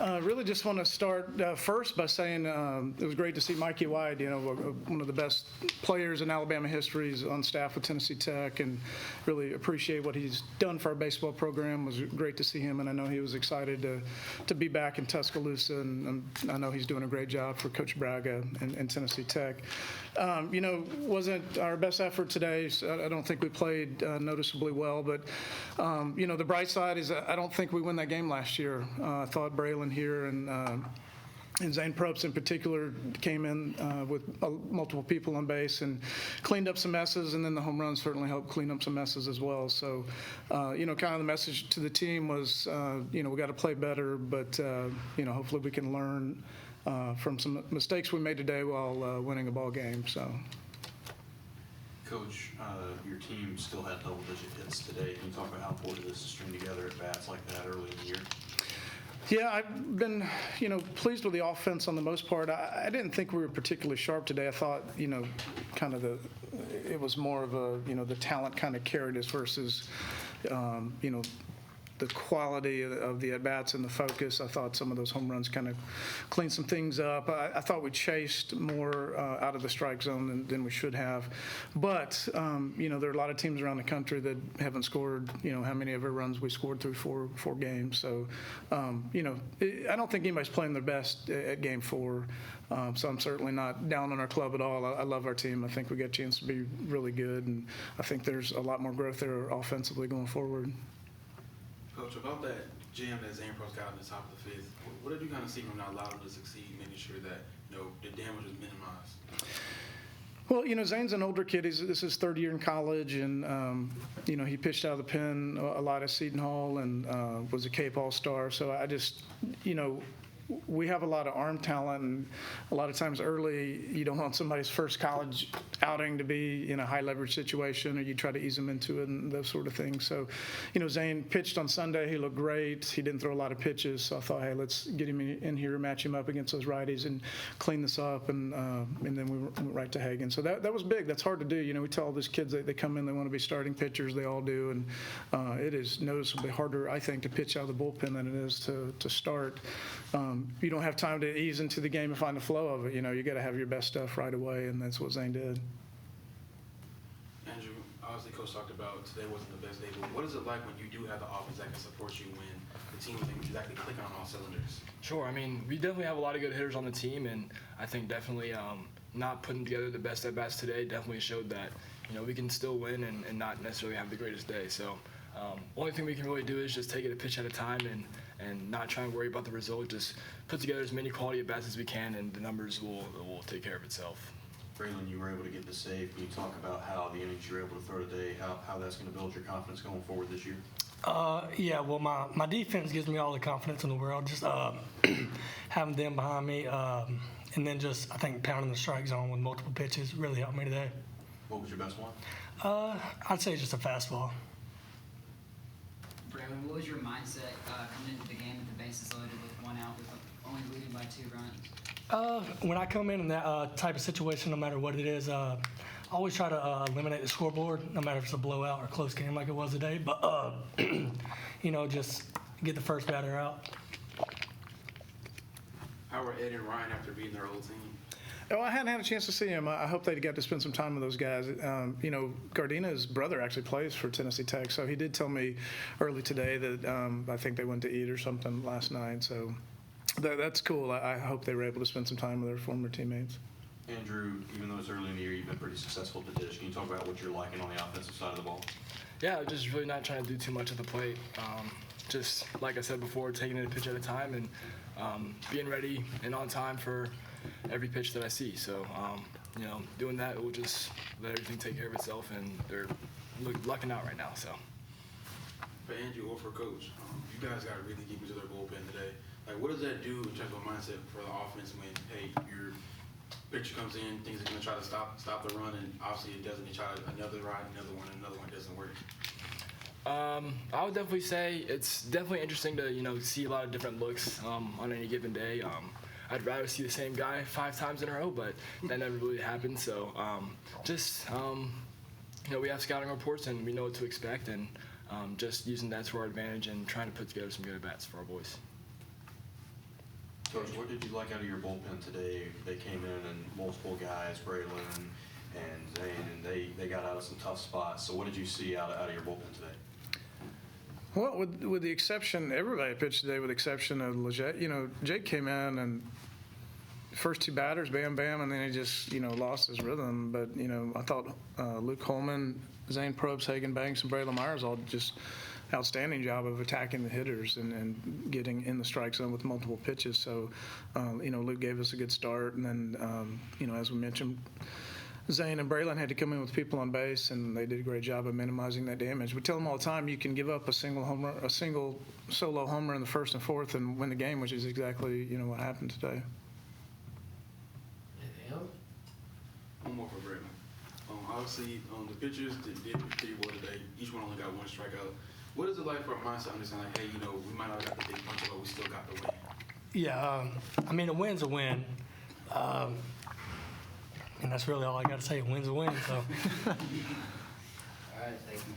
Really just want to start first by saying it was great to see Mikey White, one of the best players in Alabama history. He's on staff with Tennessee Tech, and really appreciate what he's done for our baseball program. It was great to see him, and I know he was excited to be back in Tuscaloosa, and I know he's doing a great job for Coach Braga and Tennessee Tech. Wasn't our best effort today. So I don't think we played noticeably well, but the bright side is I don't think we won that game last year. I thought Braylon here and Zane Probst in particular came in with multiple people on base and cleaned up some messes, and then the home run certainly helped clean up some messes as well. So, kind of the message to the team was, we got to play better, but, hopefully we can learn from some mistakes we made today while winning a ball game. So. Coach, your team still had double-digit hits today. Can you talk about how important it is to string together at bats like that early in the year? Yeah, I've been, pleased with the offense on the most part. I didn't think we were particularly sharp today. I thought, kind of it was more of a, the talent kind of carried us versus, the quality of the at-bats and the focus. I thought some of those home runs kind of cleaned some things up. I thought we chased more out of the strike zone than we should have. But, there are a lot of teams around the country that haven't scored, how many of our runs we scored through four games. So, I don't think anybody's playing their best at game 4. So I'm certainly not down on our club at all. I love our team. I think we got a chance to be really good, and I think there's a lot more growth there offensively going forward. Coach, about that jam that Zane Probst got on the top of the fifth, what did you kind of see from that allowed him to succeed, making sure that the damage was minimized? Well, Zane's an older kid. This is his third year in college, and he pitched out of the pen a lot at Seton Hall and was a Cape All-Star. So I just, we have a lot of arm talent, and a lot of times early you don't want somebody's first college outing to be in a high leverage situation, or you try to ease them into it and those sort of things. So, Zane pitched on Sunday. He looked great. He didn't throw a lot of pitches, so I thought, hey, let's get him in here, match him up against those righties, and clean this up. And then we went right to Hagan. So that was big. That's hard to do. We tell all these kids that they come in, they want to be starting pitchers. They all do, and it is noticeably harder, I think, to pitch out of the bullpen than it is to start. You don't have time to ease into the game and find the flow of it. You got to have your best stuff right away, and that's what Zane did. Andrew, obviously Coach talked about today wasn't the best day, but what is it like when you do have the offense that can support you when the team isn't exactly clicking on all cylinders? Sure. I mean, we definitely have a lot of good hitters on the team, and I think definitely not putting together the best at-bats today definitely showed that, we can still win and not necessarily have the greatest day. So only thing we can really do is just take it a pitch at a time and not try and worry about the result. Just put together as many quality at-bats as we can, and the numbers will take care of itself. Braylon, you were able to get the save. Can you talk about how the innings you were able to throw today, how that's going to build your confidence going forward this year? Yeah, well, my defense gives me all the confidence in the world. Just having them behind me, and then just, I think, pounding the strike zone with multiple pitches really helped me today. What was your best one? I'd say just a fastball. Braylon, what was your mindset coming into the game with the bases loaded with 1 out, with only leading by 2 runs? When I come in that type of situation, no matter what it is, I always try to eliminate the scoreboard, no matter if it's a blowout or a close game like it was today. But, just get the first batter out. How are Ed and Ryan after beating their old team? Oh, I hadn't had a chance to see him. I hope they got to spend some time with those guys. Gardina's brother actually plays for Tennessee Tech, so he did tell me early today that I think they went to eat or something last night. So that's cool. I hope they were able to spend some time with their former teammates. Andrew, even though it's early in the year, you've been pretty successful at the dish. Can you talk about what you're liking on the offensive side of the ball? Yeah, just really not trying to do too much at the plate. Just like I said before, taking it a pitch at a time and being ready and on time for every pitch that I see. So, doing that, it will just let everything take care of itself, and they're lucking out right now. So. For Andrew or for Coach, you guys got to really get into their bullpen today. Like, what does that do in terms of mindset for the offense when, hey, your pitcher comes in, things are going to try to stop the run, and obviously it doesn't. They try another ride, another one doesn't work. I would definitely say it's definitely interesting to see a lot of different looks on any given day. I'd rather see the same guy 5 times in a row, but that never really happens. So we have scouting reports and we know what to expect, and just using that to our advantage and trying to put together some good at-bats for our boys. Coach, what did you like out of your bullpen today? They came in and multiple guys, Braylon and Zane, and they got out of some tough spots. So what did you see out of your bullpen today? Well, with the exception, everybody pitched today with the exception of Leggett. You know, Jake came in and first two batters, bam, bam, and then he just, lost his rhythm. But, I thought Luke Holman, Zane Probst, Hagan Banks, and Braylon Meyers all just outstanding job of attacking the hitters and getting in the strike zone with multiple pitches. So, Luke gave us a good start. And then, as we mentioned, Zane and Braylon had to come in with people on base, and they did a great job of minimizing that damage. We tell them all the time, you can give up a single solo homer in the first and fourth and win the game, which is exactly, what happened today. Anything else? One more for Braylon. Obviously, the pitchers did pretty well today. Each one only got one strikeout. What is it like for a mindset to understand, like, hey, we might not have got the big punch, but we still got the win? Yeah, a win's a win. And that's really all I got to say. A win's a win. So. All right, thank you.